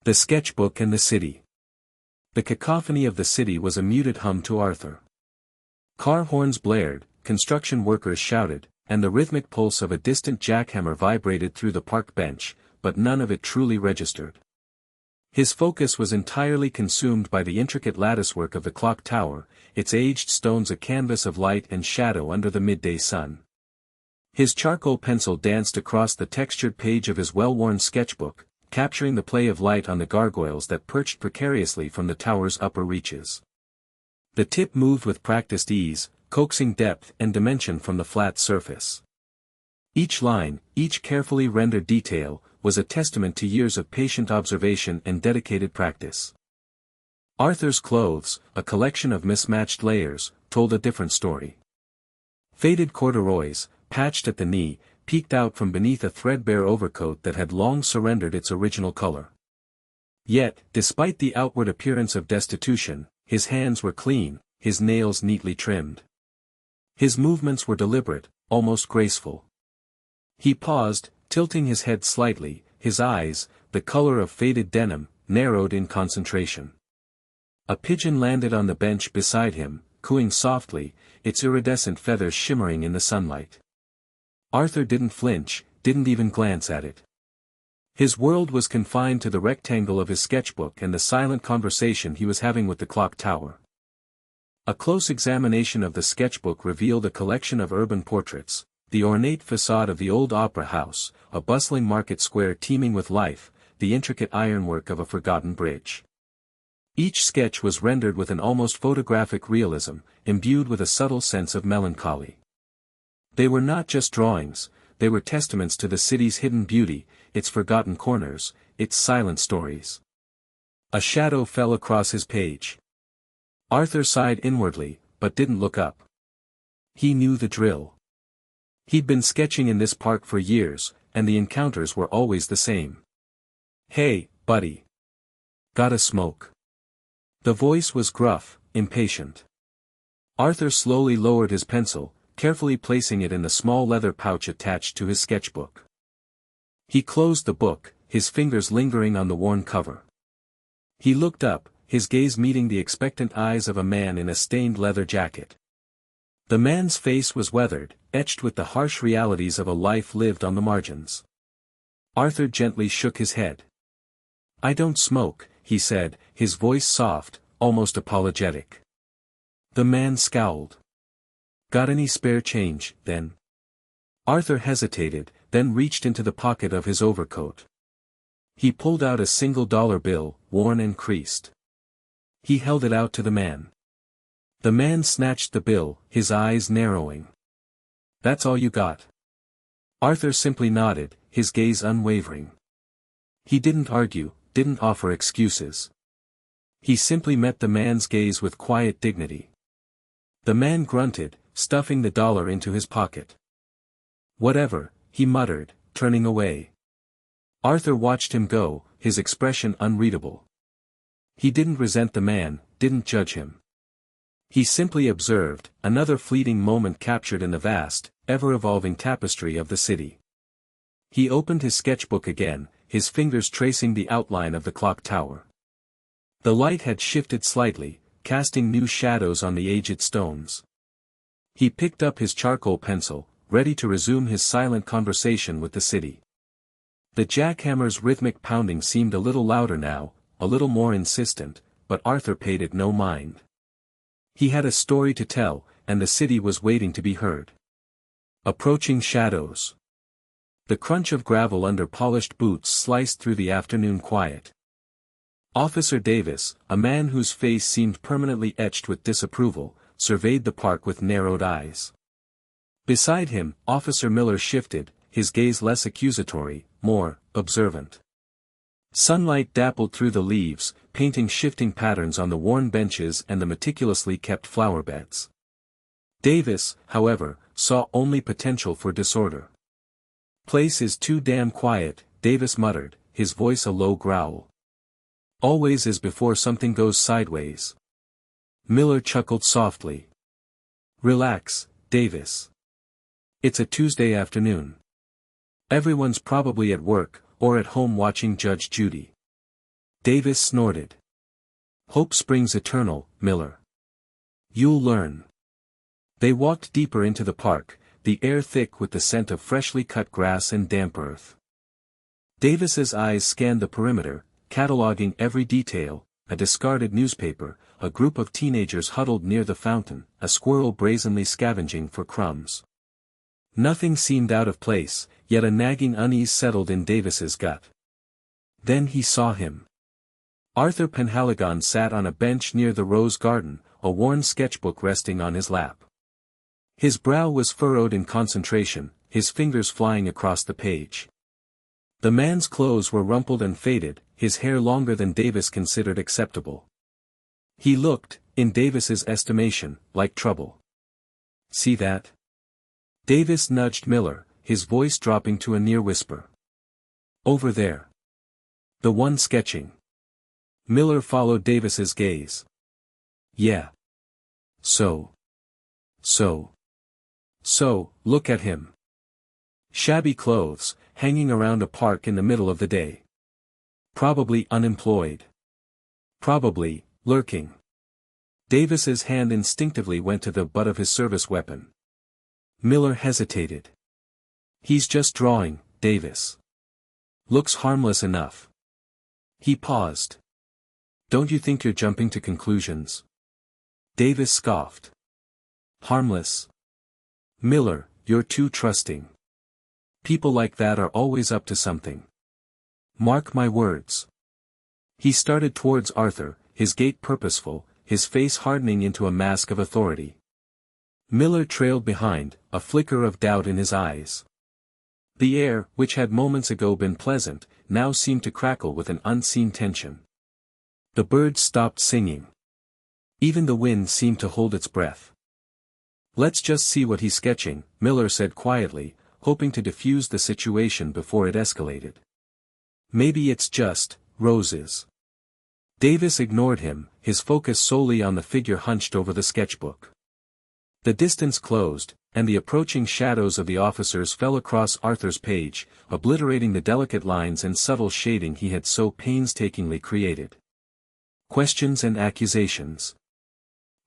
The sketchbook and the city. The cacophony of the city was a muted hum to Arthur. Car horns blared, construction workers shouted, and the rhythmic pulse of a distant jackhammer vibrated through the park bench, but none of it truly registered. His focus was entirely consumed by the intricate latticework of the clock tower, its aged stones a canvas of light and shadow under the midday sun. His charcoal pencil danced across the textured page of his well-worn sketchbook, capturing the play of light on the gargoyles that perched precariously from the tower's upper reaches. The tip moved with practiced ease, coaxing depth and dimension from the flat surface. Each line, each carefully rendered detail, was a testament to years of patient observation and dedicated practice. Arthur's clothes, a collection of mismatched layers, told a different story. Faded corduroys, patched at the knee, peeked out from beneath a threadbare overcoat that had long surrendered its original color. Yet, despite the outward appearance of destitution, his hands were clean, his nails neatly trimmed. His movements were deliberate, almost graceful. He paused, tilting his head slightly, his eyes, the color of faded denim, narrowed in concentration. A pigeon landed on the bench beside him, cooing softly, its iridescent feathers shimmering in the sunlight. Arthur didn't flinch, didn't even glance at it. His world was confined to the rectangle of his sketchbook and the silent conversation he was having with the clock tower. A close examination of the sketchbook revealed a collection of urban portraits, the ornate facade of the old opera house, a bustling market square teeming with life, the intricate ironwork of a forgotten bridge. Each sketch was rendered with an almost photographic realism, imbued with a subtle sense of melancholy. They were not just drawings, they were testaments to the city's hidden beauty, its forgotten corners, its silent stories. A shadow fell across his page. Arthur sighed inwardly, but didn't look up. He knew the drill. He'd been sketching in this park for years, and the encounters were always the same. "Hey, buddy. Got a smoke?" The voice was gruff, impatient. Arthur slowly lowered his pencil, carefully placing it in the small leather pouch attached to his sketchbook. He closed the book, his fingers lingering on the worn cover. He looked up, his gaze meeting the expectant eyes of a man in a stained leather jacket. The man's face was weathered, etched with the harsh realities of a life lived on the margins. Arthur gently shook his head. "I don't smoke," he said, his voice soft, almost apologetic. The man scowled. "Got any spare change, then?" Arthur hesitated, then reached into the pocket of his overcoat. He pulled out a $1 bill, worn and creased. He held it out to the man. The man snatched the bill, his eyes narrowing. "That's all you got?" Arthur simply nodded, his gaze unwavering. He didn't argue, didn't offer excuses. He simply met the man's gaze with quiet dignity. The man grunted, stuffing the dollar into his pocket. "Whatever," he muttered, turning away. Arthur watched him go, his expression unreadable. He didn't resent the man, didn't judge him. He simply observed, another fleeting moment captured in the vast, ever-evolving tapestry of the city. He opened his sketchbook again, his fingers tracing the outline of the clock tower. The light had shifted slightly, casting new shadows on the aged stones. He picked up his charcoal pencil, ready to resume his silent conversation with the city. The jackhammer's rhythmic pounding seemed a little louder now, a little more insistent, but Arthur paid it no mind. He had a story to tell, and the city was waiting to be heard. Approaching shadows. The crunch of gravel under polished boots sliced through the afternoon quiet. Officer Davis, a man whose face seemed permanently etched with disapproval, surveyed the park with narrowed eyes. Beside him, Officer Miller shifted, his gaze less accusatory, more observant. Sunlight dappled through the leaves, painting shifting patterns on the worn benches and the meticulously kept flower beds. Davis, however, saw only potential for disorder. "Place is too damn quiet," Davis muttered, his voice a low growl. "Always is before something goes sideways." Miller chuckled softly. "Relax, Davis. It's a Tuesday afternoon. Everyone's probably at work, or at home watching Judge Judy. Davis snorted. Hope springs eternal, Miller. You'll learn. They walked deeper into the park, the air thick with the scent of freshly cut grass and damp earth. Davis's eyes scanned the perimeter, cataloging every detail: a discarded newspaper, a group of teenagers huddled near the fountain, a squirrel brazenly scavenging for crumbs. Nothing seemed out of place, yet a nagging unease settled in Davis's gut. Then he saw him. Arthur Penhaligon sat on a bench near the rose garden, a worn sketchbook resting on his lap. His brow was furrowed in concentration, his fingers flying across the page. The man's clothes were rumpled and faded, his hair longer than Davis considered acceptable. He looked, in Davis's estimation, like trouble. See that? Davis nudged Miller, his voice dropping to a near whisper. Over there. The one sketching. Miller followed Davis's gaze. Yeah. So, look at him. Shabby clothes, hanging around a park in the middle of the day. Probably unemployed. Probably, lurking. Davis's hand instinctively went to the butt of his service weapon. Miller hesitated. He's just drawing, Davis. Looks harmless enough. He paused. Don't you think you're jumping to conclusions? Davis scoffed. Harmless. Miller, you're too trusting. People like that are always up to something. Mark my words. He started towards Arthur, his gait purposeful, his face hardening into a mask of authority. Miller trailed behind, a flicker of doubt in his eyes. The air, which had moments ago been pleasant, now seemed to crackle with an unseen tension. The birds stopped singing. Even the wind seemed to hold its breath. Let's just see what he's sketching, Miller said quietly, hoping to diffuse the situation before it escalated. Maybe it's just roses. Davis ignored him, his focus solely on the figure hunched over the sketchbook. The distance closed, and the approaching shadows of the officers fell across Arthur's page, obliterating the delicate lines and subtle shading he had so painstakingly created. Questions and accusations.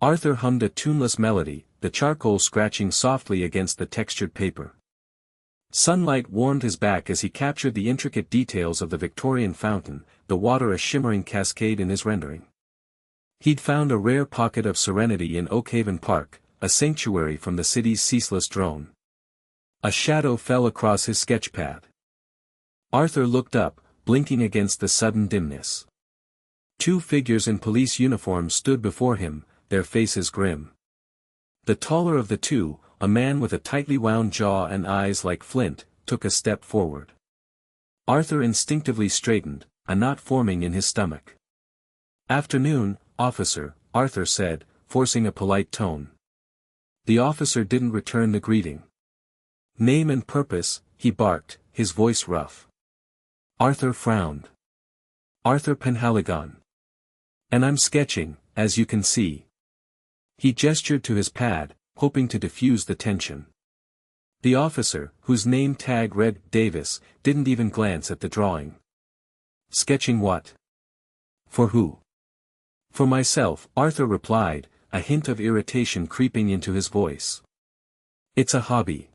Arthur hummed a tuneless melody, the charcoal scratching softly against the textured paper. Sunlight warmed his back as he captured the intricate details of the Victorian fountain, the water a shimmering cascade in his rendering. He'd found a rare pocket of serenity in Oakhaven Park, a sanctuary from the city's ceaseless drone. A shadow fell across his sketchpad. Arthur looked up, blinking against the sudden dimness. Two figures in police uniforms stood before him, their faces grim. The taller of the two, a man with a tightly wound jaw and eyes like flint, took a step forward. Arthur instinctively straightened, a knot forming in his stomach. "Afternoon, officer," Arthur said, forcing a polite tone. The officer didn't return the greeting. "Name and purpose," he barked, his voice rough. Arthur frowned. "Arthur Penhaligon. And I'm sketching, as you can see." He gestured to his pad, hoping to diffuse the tension. The officer, whose name tag read Davis, didn't even glance at the drawing. "Sketching what? For who?" "For myself," Arthur replied, a hint of irritation creeping into his voice. "It's a hobby."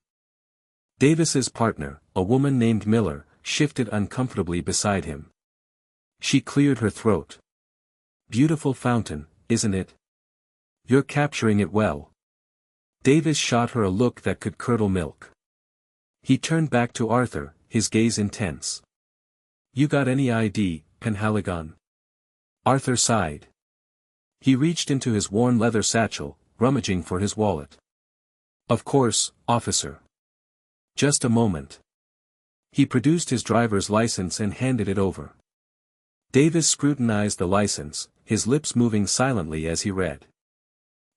Davis's partner, a woman named Miller, shifted uncomfortably beside him. She cleared her throat. "Beautiful fountain, isn't it? You're capturing it well." Davis shot her a look that could curdle milk. He turned back to Arthur, his gaze intense. "You got any ID, Penhaligon?" Arthur sighed. He reached into his worn leather satchel, rummaging for his wallet. "Of course, officer. Just a moment." He produced his driver's license and handed it over. Davis scrutinized the license, his lips moving silently as he read.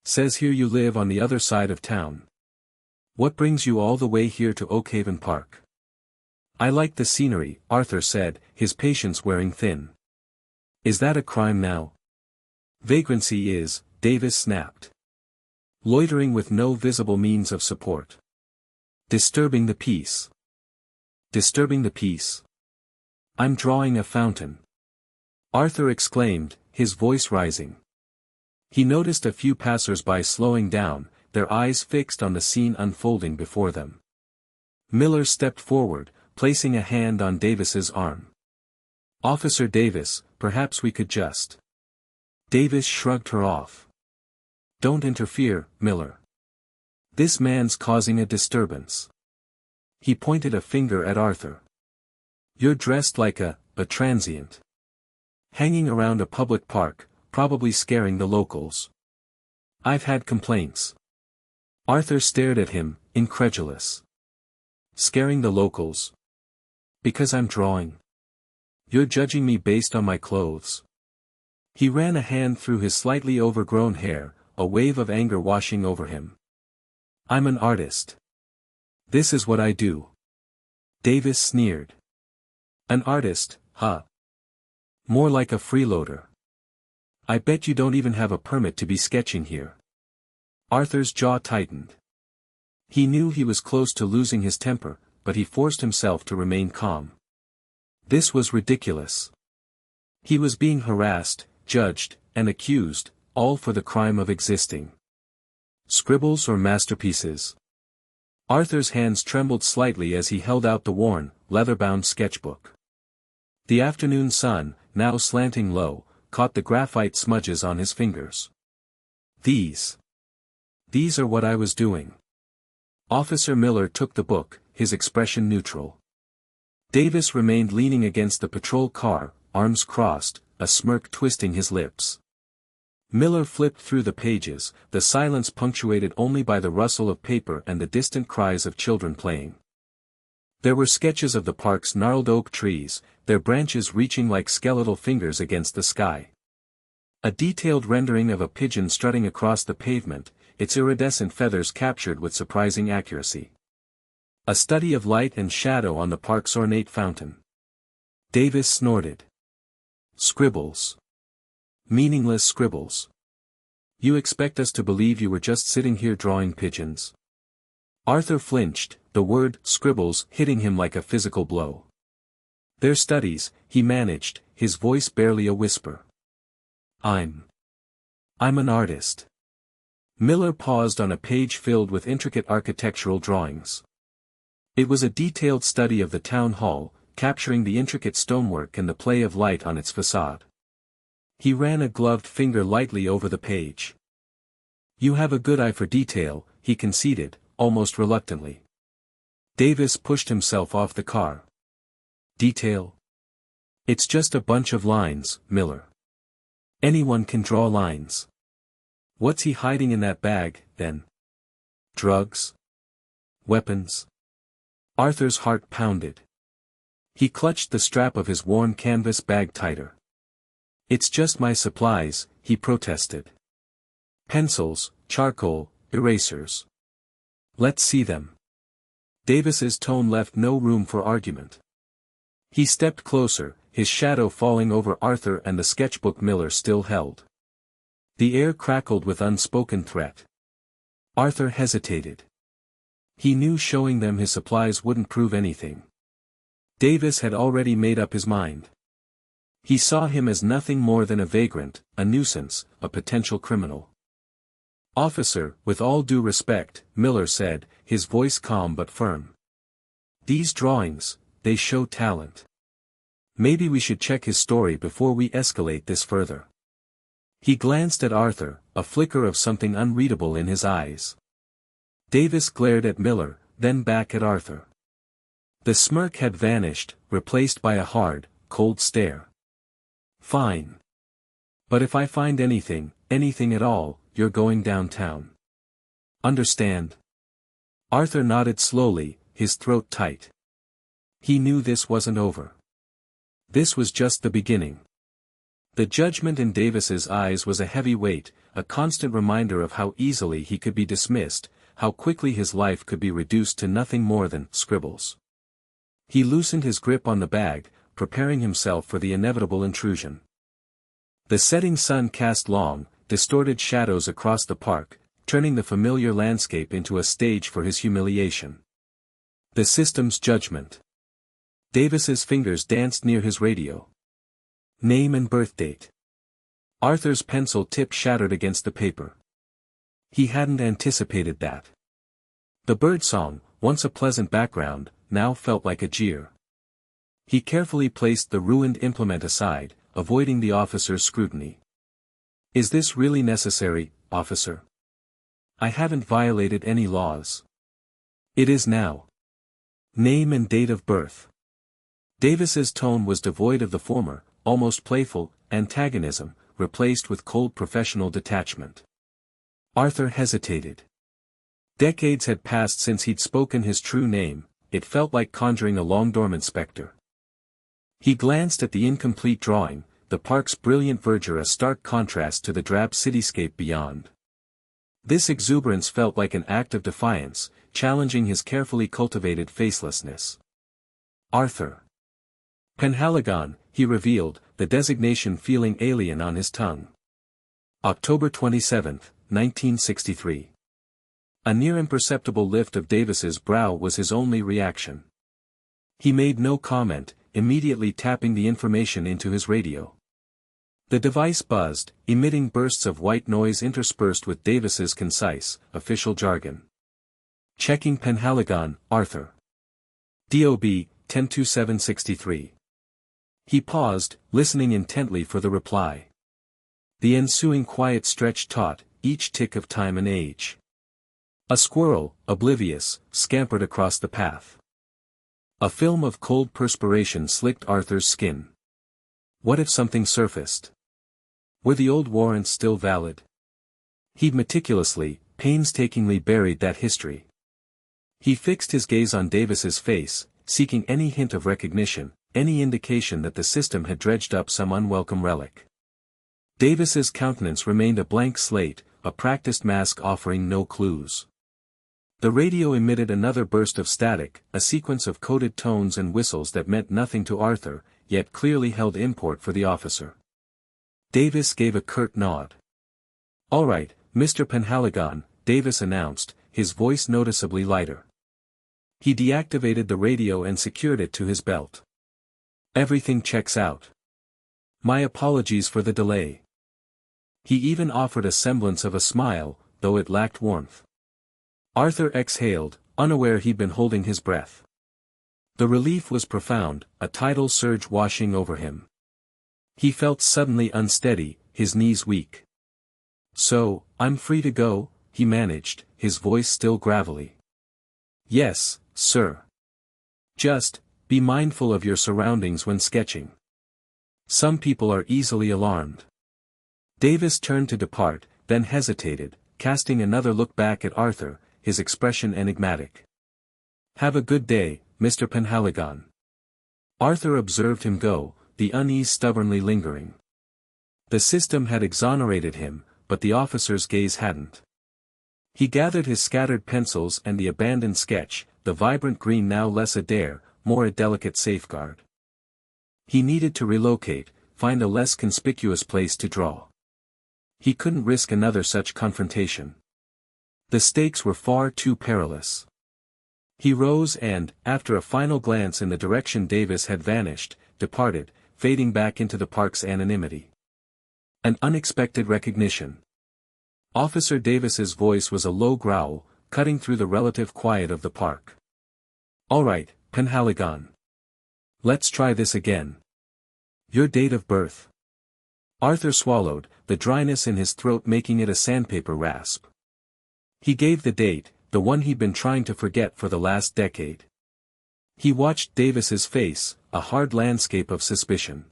"Says here you live on the other side of town. What brings you all the way here to Oakhaven Park?" "I like the scenery," Arthur said, his patience wearing thin. "Is that a crime now?" "Vagrancy is," Davis snapped. "Loitering with no visible means of support. Disturbing the peace." "Disturbing the peace?" "I'm drawing a fountain." Arthur exclaimed, his voice rising. He noticed a few passers-by slowing down, their eyes fixed on the scene unfolding before them. Miller stepped forward, placing a hand on Davis's arm. "Officer Davis, perhaps we could just—" Davis shrugged her off. "Don't interfere, Miller. This man's causing a disturbance." He pointed a finger at Arthur. "You're dressed like a transient. Hanging around a public park, probably scaring the locals. I've had complaints." Arthur stared at him, incredulous. "Scaring the locals? Because I'm drawing? You're judging me based on my clothes." He ran a hand through his slightly overgrown hair, a wave of anger washing over him. "I'm an artist. This is what I do." Davis sneered. "An artist, huh? More like a freeloader. I bet you don't even have a permit to be sketching here." Arthur's jaw tightened. He knew he was close to losing his temper, but he forced himself to remain calm. This was ridiculous. He was being harassed, judged, and accused, all for the crime of existing. Scribbles or masterpieces? Arthur's hands trembled slightly as he held out the worn, leather-bound sketchbook. The afternoon sun, now slanting low, caught the graphite smudges on his fingers. These are what I was doing." Officer Miller took the book, his expression neutral. Davis remained leaning against the patrol car, arms crossed, a smirk twisting his lips. Miller flipped through the pages, the silence punctuated only by the rustle of paper and the distant cries of children playing. There were sketches of the park's gnarled oak trees, their branches reaching like skeletal fingers against the sky. A detailed rendering of a pigeon strutting across the pavement, its iridescent feathers captured with surprising accuracy. A study of light and shadow on the park's ornate fountain. Davis snorted. "Scribbles. Meaningless scribbles. You expect us to believe you were just sitting here drawing pigeons?" Arthur flinched, the word "scribbles" hitting him like a physical blow. "They're studies," he managed, his voice barely a whisper. I'm an artist." Miller paused on a page filled with intricate architectural drawings. It was a detailed study of the town hall, capturing the intricate stonework and the play of light on its facade. He ran a gloved finger lightly over the page. "You have a good eye for detail," he conceded, almost reluctantly. Davis pushed himself off the car. "Detail? It's just a bunch of lines, Miller. Anyone can draw lines. What's he hiding in that bag, then? Drugs? Weapons?" Arthur's heart pounded. He clutched the strap of his worn canvas bag tighter. "It's just my supplies," he protested. "Pencils, charcoal, erasers. Let's see them." Davis's tone left no room for argument. He stepped closer, his shadow falling over Arthur and the sketchbook Miller still held. The air crackled with unspoken threat. Arthur hesitated. He knew showing them his supplies wouldn't prove anything. Davis had already made up his mind. He saw him as nothing more than a vagrant, a nuisance, a potential criminal. "Officer, with all due respect," Miller said, his voice calm but firm. "These drawings, they show talent. Maybe we should check his story before we escalate this further." He glanced at Arthur, a flicker of something unreadable in his eyes. Davis glared at Miller, then back at Arthur. The smirk had vanished, replaced by a hard, cold stare. "Fine. But if I find anything at all, you're going downtown. Understand?" Arthur nodded slowly, his throat tight. He knew this wasn't over. This was just the beginning. The judgment in Davis's eyes was a heavy weight, a constant reminder of how easily he could be dismissed, how quickly his life could be reduced to nothing more than scribbles. He loosened his grip on the bag, preparing himself for the inevitable intrusion. The setting sun cast long, distorted shadows across the park, turning the familiar landscape into a stage for his humiliation. The system's judgment. Davis's fingers danced near his radio. Name and birth date. Arthur's pencil tip shattered against the paper. He hadn't anticipated that. The birdsong, once a pleasant background, now felt like a jeer. He carefully placed the ruined implement aside, avoiding the officer's scrutiny. Is this really necessary, officer? I haven't violated any laws. It is now. Name and date of birth. Davis's tone was devoid of the former, almost playful, antagonism, replaced with cold professional detachment. Arthur hesitated. Decades had passed since he'd spoken his true name, it felt like conjuring a long-dormant specter. He glanced at the incomplete drawing, the park's brilliant verdure a stark contrast to the drab cityscape beyond. This exuberance felt like an act of defiance, challenging his carefully cultivated facelessness. Arthur Penhaligon, he revealed, the designation feeling alien on his tongue. October 27, 1963. A near imperceptible lift of Davis's brow was his only reaction. He made no comment, immediately tapping the information into his radio. The device buzzed, emitting bursts of white noise interspersed with Davis's concise, official jargon. Checking Penhaligon, Arthur. DOB, 102763. He paused, listening intently for the reply. The ensuing quiet stretch taut, each tick of time and age. A squirrel, oblivious, scampered across the path. A film of cold perspiration slicked Arthur's skin. What if something surfaced? Were the old warrants still valid? He'd meticulously, painstakingly buried that history. He fixed his gaze on Davis's face, seeking any hint of recognition, any indication that the system had dredged up some unwelcome relic. Davis's countenance remained a blank slate, a practiced mask offering no clues. The radio emitted another burst of static, a sequence of coded tones and whistles that meant nothing to Arthur, yet clearly held import for the officer. Davis gave a curt nod. "All right, Mr. Penhaligon," Davis announced, his voice noticeably lighter. He deactivated the radio and secured it to his belt. "Everything checks out. My apologies for the delay." He even offered a semblance of a smile, though it lacked warmth. Arthur exhaled, unaware he'd been holding his breath. The relief was profound, a tidal surge washing over him. He felt suddenly unsteady, his knees weak. "So, I'm free to go," he managed, his voice still gravelly. "Yes, sir. Just, be mindful of your surroundings when sketching. Some people are easily alarmed." Davis turned to depart, then hesitated, casting another look back at Arthur, his expression enigmatic. "Have a good day, Mr. Penhaligon." Arthur observed him go, the unease stubbornly lingering. The system had exonerated him, but the officer's gaze hadn't. He gathered his scattered pencils and the abandoned sketch, the vibrant green now less a dare, more a delicate safeguard. He needed to relocate, find a less conspicuous place to draw. He couldn't risk another such confrontation. The stakes were far too perilous. He rose and, after a final glance in the direction Davis had vanished, departed, fading back into the park's anonymity. An unexpected recognition. Officer Davis's voice was a low growl, cutting through the relative quiet of the park. "All right, Penhaligon. Let's try this again. Your date of birth." Arthur swallowed, the dryness in his throat making it a sandpaper rasp. He gave the date, the one he'd been trying to forget for the last decade. He watched Davis's face, a hard landscape of suspicion.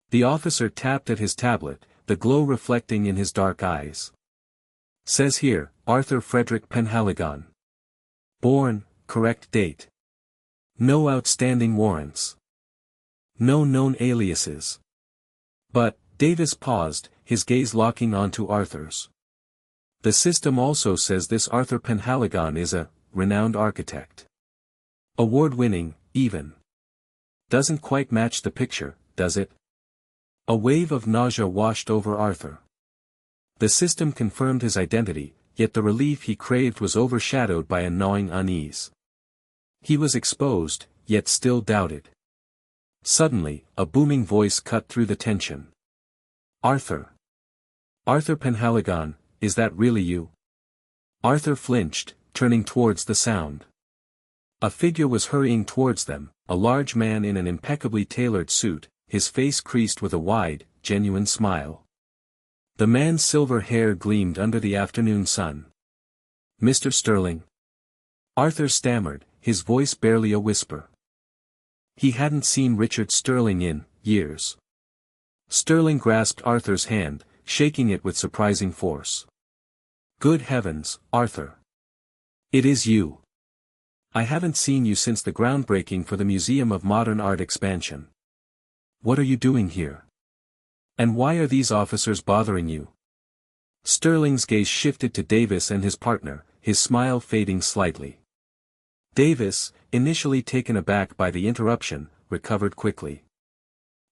The officer tapped at his tablet, the glow reflecting in his dark eyes. "Says here, Arthur Frederick Penhaligon. Born, correct date. No outstanding warrants. No known aliases." But, Davis paused, his gaze locking onto Arthur's. "The system also says this Arthur Penhaligon is a renowned architect. Award-winning, even. Doesn't quite match the picture, does it?" A wave of nausea washed over Arthur. The system confirmed his identity, yet the relief he craved was overshadowed by a gnawing unease. He was exposed, yet still doubted. Suddenly, a booming voice cut through the tension. "Arthur. Arthur Penhaligon, is that really you?" Arthur flinched, turning towards the sound. A figure was hurrying towards them, a large man in an impeccably tailored suit, his face creased with a wide, genuine smile. The man's silver hair gleamed under the afternoon sun. "Mr. Sterling?" Arthur stammered, his voice barely a whisper. He hadn't seen Richard Sterling in years. Sterling grasped Arthur's hand, shaking it with surprising force. "Good heavens, Arthur! It is you! I haven't seen you since the groundbreaking for the Museum of Modern Art expansion. What are you doing here? And why are these officers bothering you?" Sterling's gaze shifted to Davis and his partner, his smile fading slightly. Davis, initially taken aback by the interruption, recovered quickly.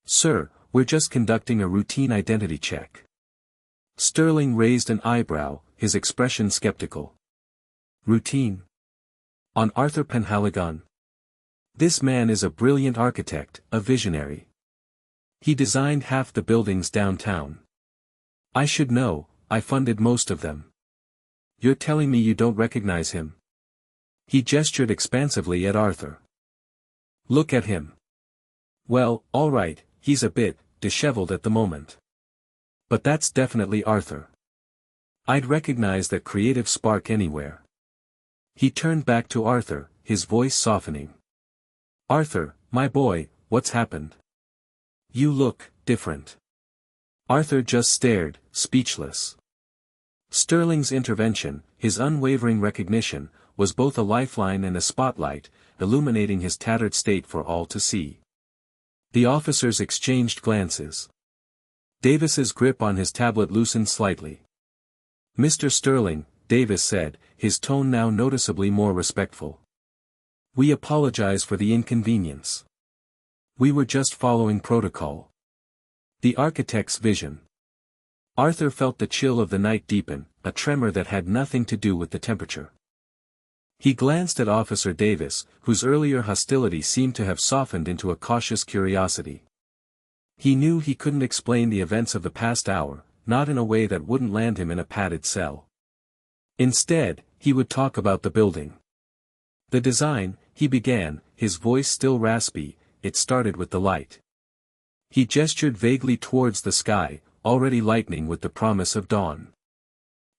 "Sir, we're just conducting a routine identity check." Sterling raised an eyebrow, his expression skeptical. "Routine? On Arthur Penhaligon? This man is a brilliant architect, a visionary. He designed half the buildings downtown. I should know, I funded most of them. You're telling me you don't recognize him?" He gestured expansively at Arthur. "Look at him. Well, all right, he's a bit disheveled at the moment. But that's definitely Arthur. I'd recognize that creative spark anywhere." He turned back to Arthur, his voice softening. "Arthur, my boy, what's happened? You look different." Arthur just stared, speechless. Sterling's intervention, his unwavering recognition, was both a lifeline and a spotlight, illuminating his tattered state for all to see. The officers exchanged glances. Davis's grip on his tablet loosened slightly. "Mr. Sterling," Davis said, his tone now noticeably more respectful. "We apologize for the inconvenience. We were just following protocol. The architect's vision." Arthur felt the chill of the night deepen, a tremor that had nothing to do with the temperature. He glanced at Officer Davis, whose earlier hostility seemed to have softened into a cautious curiosity. He knew he couldn't explain the events of the past hour, not in a way that wouldn't land him in a padded cell. Instead, he would talk about the building. "The design," he began, his voice still raspy, "it started with the light." He gestured vaguely towards the sky, already lightening with the promise of dawn.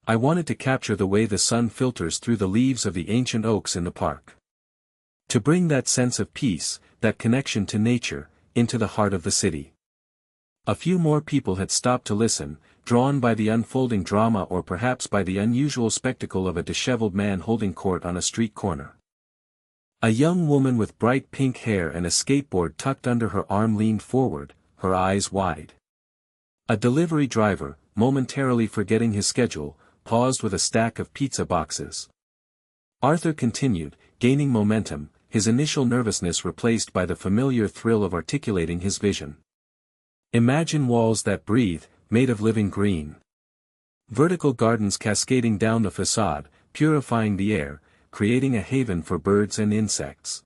"I wanted to capture the way the sun filters through the leaves of the ancient oaks in the park. To bring that sense of peace, that connection to nature, into the heart of the city." A few more people had stopped to listen, drawn by the unfolding drama or perhaps by the unusual spectacle of a disheveled man holding court on a street corner. A young woman with bright pink hair and a skateboard tucked under her arm leaned forward, her eyes wide. A delivery driver, momentarily forgetting his schedule, paused with a stack of pizza boxes. Arthur continued, gaining momentum, his initial nervousness replaced by the familiar thrill of articulating his vision. "Imagine walls that breathe, made of living green. Vertical gardens cascading down the facade, purifying the air, creating a haven for birds and insects.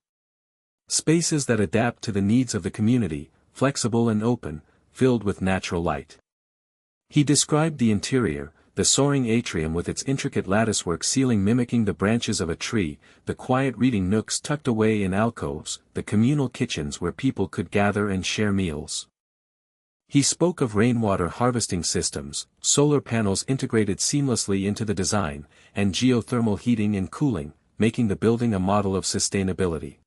Spaces that adapt to the needs of the community, flexible and open, filled with natural light." He described the interior, the soaring atrium with its intricate latticework ceiling mimicking the branches of a tree, the quiet reading nooks tucked away in alcoves, the communal kitchens where people could gather and share meals. He spoke of rainwater harvesting systems, solar panels integrated seamlessly into the design, and geothermal heating and cooling, making the building a model of sustainability.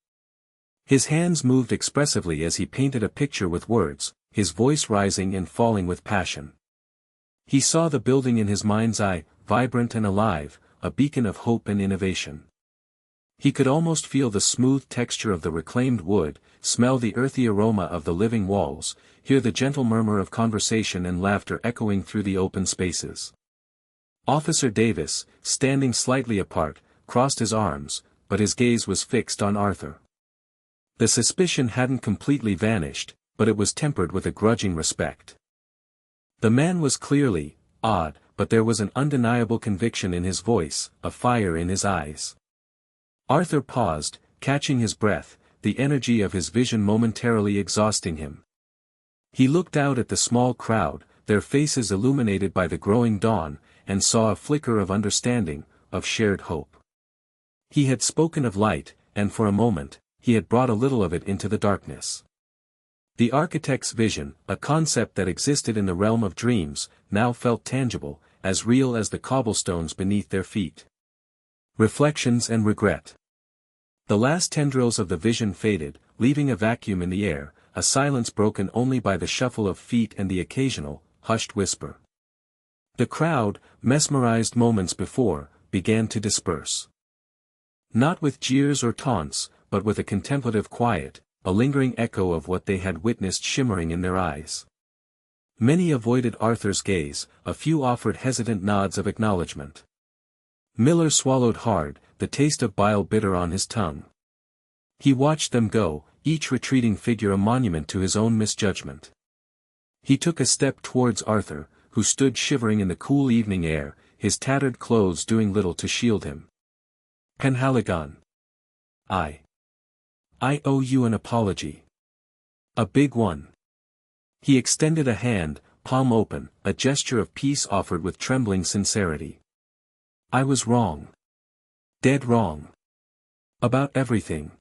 His hands moved expressively as he painted a picture with words, his voice rising and falling with passion. He saw the building in his mind's eye, vibrant and alive, a beacon of hope and innovation. He could almost feel the smooth texture of the reclaimed wood, smell the earthy aroma of the living walls, hear the gentle murmur of conversation and laughter echoing through the open spaces. Officer Davis, standing slightly apart, crossed his arms, but his gaze was fixed on Arthur. The suspicion hadn't completely vanished, but it was tempered with a grudging respect. The man was clearly odd, but there was an undeniable conviction in his voice, a fire in his eyes. Arthur paused, catching his breath, the energy of his vision momentarily exhausting him. He looked out at the small crowd, their faces illuminated by the growing dawn, and saw a flicker of understanding, of shared hope. He had spoken of light, and for a moment, he had brought a little of it into the darkness. The architect's vision, a concept that existed in the realm of dreams, now felt tangible, as real as the cobblestones beneath their feet. Reflections and regret. The last tendrils of the vision faded, leaving a vacuum in the air, a silence broken only by the shuffle of feet and the occasional, hushed whisper. The crowd, mesmerized moments before, began to disperse. Not with jeers or taunts, but with a contemplative quiet, a lingering echo of what they had witnessed shimmering in their eyes. Many avoided Arthur's gaze, a few offered hesitant nods of acknowledgement. Miller swallowed hard, the taste of bile bitter on his tongue. He watched them go, each retreating figure a monument to his own misjudgment. He took a step towards Arthur, who stood shivering in the cool evening air, his tattered clothes doing little to shield him. Penhaligon. I owe you an apology. A big one. He extended a hand, palm open, a gesture of peace offered with trembling sincerity. I was wrong. Dead wrong. About everything.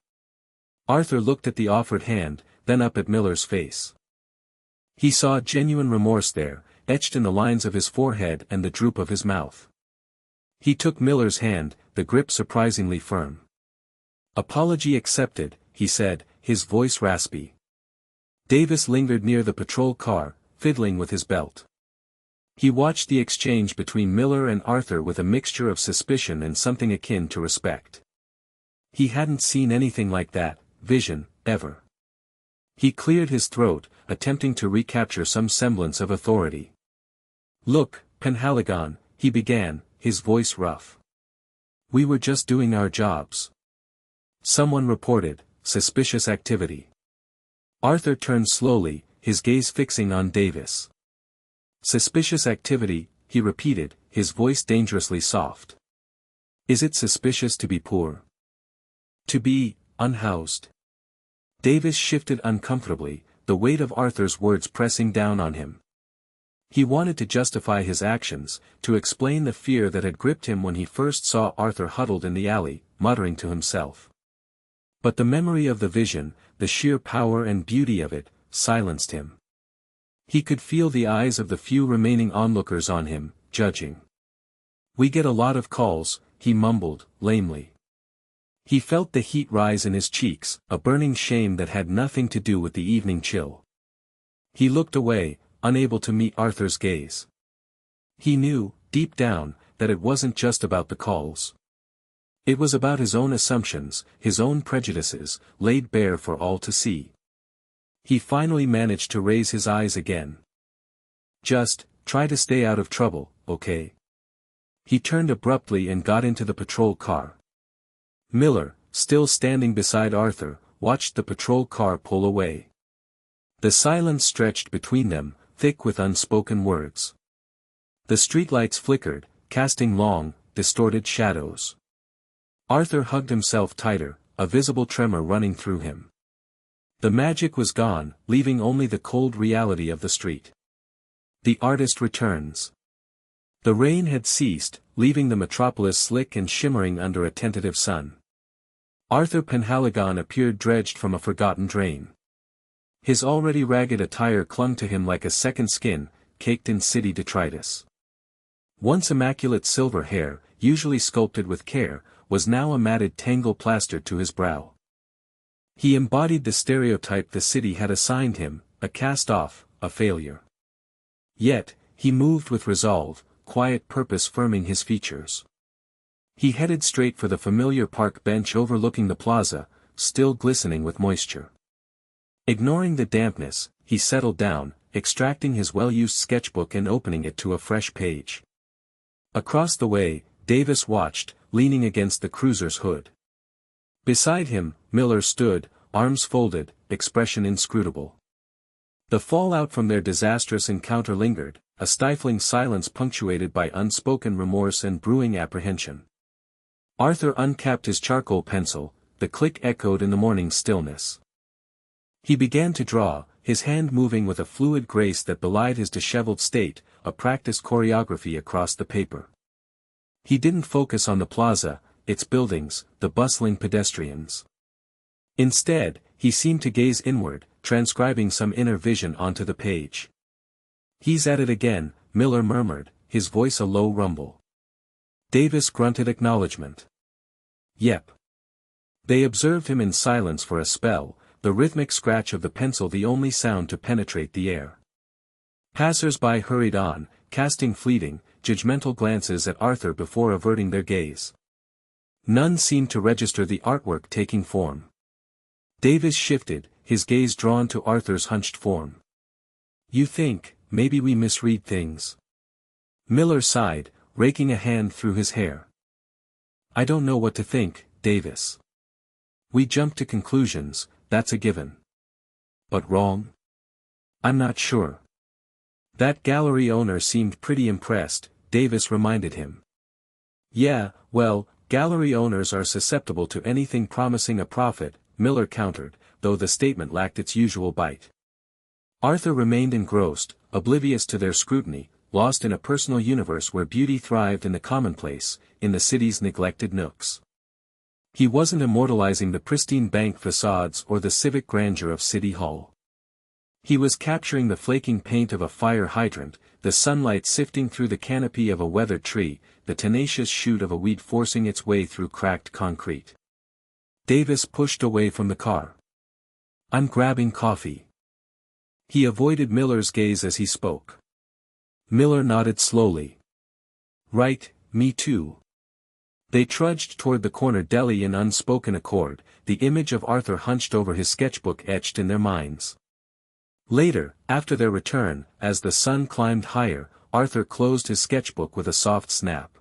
Arthur looked at the offered hand, then up at Miller's face. He saw genuine remorse there, etched in the lines of his forehead and the droop of his mouth. He took Miller's hand, the grip surprisingly firm. Apology accepted, he said, his voice raspy. Davis lingered near the patrol car, fiddling with his belt. He watched the exchange between Miller and Arthur with a mixture of suspicion and something akin to respect. He hadn't seen anything like that vision, ever. He cleared his throat, attempting to recapture some semblance of authority. Look, Penhaligon, he began, his voice rough. We were just doing our jobs. Someone reported, suspicious activity. Arthur turned slowly, his gaze fixing on Davis. Suspicious activity, he repeated, his voice dangerously soft. Is it suspicious to be poor? To be unhoused? Davis shifted uncomfortably, the weight of Arthur's words pressing down on him. He wanted to justify his actions, to explain the fear that had gripped him when he first saw Arthur huddled in the alley, muttering to himself. But the memory of the vision, the sheer power and beauty of it, silenced him. He could feel the eyes of the few remaining onlookers on him, judging. We get a lot of calls, he mumbled, lamely. He felt the heat rise in his cheeks, a burning shame that had nothing to do with the evening chill. He looked away, unable to meet Arthur's gaze. He knew, deep down, that it wasn't just about the calls. It was about his own assumptions, his own prejudices, laid bare for all to see. He finally managed to raise his eyes again. Just, try to stay out of trouble, okay? He turned abruptly and got into the patrol car. Miller, still standing beside Arthur, watched the patrol car pull away. The silence stretched between them, thick with unspoken words. The streetlights flickered, casting long, distorted shadows. Arthur hugged himself tighter, a visible tremor running through him. The magic was gone, leaving only the cold reality of the street. The artist returns. The rain had ceased, leaving the metropolis slick and shimmering under a tentative sun. Arthur Penhaligon appeared dredged from a forgotten drain. His already ragged attire clung to him like a second skin, caked in city detritus. Once immaculate silver hair, usually sculpted with care, was now a matted tangle plastered to his brow. He embodied the stereotype the city had assigned him, a cast-off, a failure. Yet, he moved with resolve, quiet purpose firming his features. He headed straight for the familiar park bench overlooking the plaza, still glistening with moisture. Ignoring the dampness, he settled down, extracting his well-used sketchbook and opening it to a fresh page. Across the way, Davis watched, leaning against the cruiser's hood. Beside him, Miller stood, arms folded, expression inscrutable. The fallout from their disastrous encounter lingered, a stifling silence punctuated by unspoken remorse and brewing apprehension. Arthur uncapped his charcoal pencil, the click echoed in the morning stillness. He began to draw, his hand moving with a fluid grace that belied his disheveled state, a practiced choreography across the paper. He didn't focus on the plaza, its buildings, the bustling pedestrians. Instead, he seemed to gaze inward, transcribing some inner vision onto the page. "He's at it again," Miller murmured, his voice a low rumble. Davis grunted acknowledgement. "Yep." They observed him in silence for a spell, the rhythmic scratch of the pencil the only sound to penetrate the air. Passers-by hurried on, casting fleeting, judgmental glances at Arthur before averting their gaze. None seemed to register the artwork taking form. Davis shifted, his gaze drawn to Arthur's hunched form. "You think, maybe we misread things?" Miller sighed, raking a hand through his hair. "I don't know what to think, Davis. We jump to conclusions, that's a given. But wrong? I'm not sure." "That gallery owner seemed pretty impressed," Davis reminded him. "Yeah, well, gallery owners are susceptible to anything promising a profit," Miller countered, though the statement lacked its usual bite. Arthur remained engrossed, oblivious to their scrutiny, lost in a personal universe where beauty thrived in the commonplace, in the city's neglected nooks. He wasn't immortalizing the pristine bank facades or the civic grandeur of City Hall. He was capturing the flaking paint of a fire hydrant, the sunlight sifting through the canopy of a weathered tree, the tenacious shoot of a weed forcing its way through cracked concrete. Davis pushed away from the car. "I'm grabbing coffee." He avoided Miller's gaze as he spoke. Miller nodded slowly. "Right, me too." They trudged toward the corner deli in unspoken accord, the image of Arthur hunched over his sketchbook etched in their minds. Later, after their return, as the sun climbed higher, Arthur closed his sketchbook with a soft snap.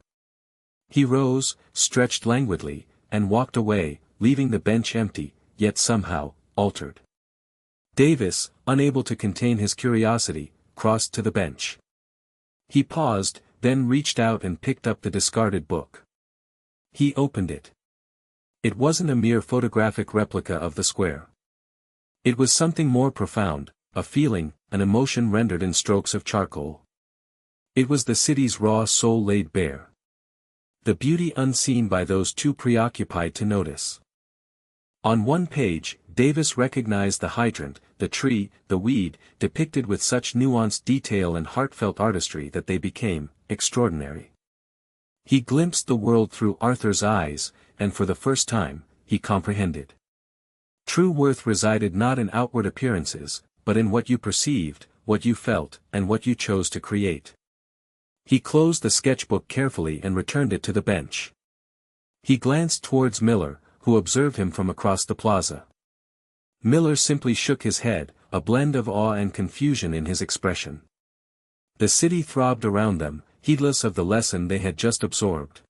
He rose, stretched languidly, and walked away, leaving the bench empty, yet somehow, altered. Davis, unable to contain his curiosity, crossed to the bench. He paused, then reached out and picked up the discarded book. He opened it. It wasn't a mere photographic replica of the square. It was something more profound, a feeling, an emotion rendered in strokes of charcoal. It was the city's raw soul laid bare. The beauty unseen by those too preoccupied to notice. On one page, Davis recognized the hydrant, the tree, the weed, depicted with such nuanced detail and heartfelt artistry that they became extraordinary. He glimpsed the world through Arthur's eyes, and for the first time, he comprehended. True worth resided not in outward appearances, but in what you perceived, what you felt, and what you chose to create. He closed the sketchbook carefully and returned it to the bench. He glanced towards Miller, who observed him from across the plaza. Miller simply shook his head, a blend of awe and confusion in his expression. The city throbbed around them, heedless of the lesson they had just absorbed.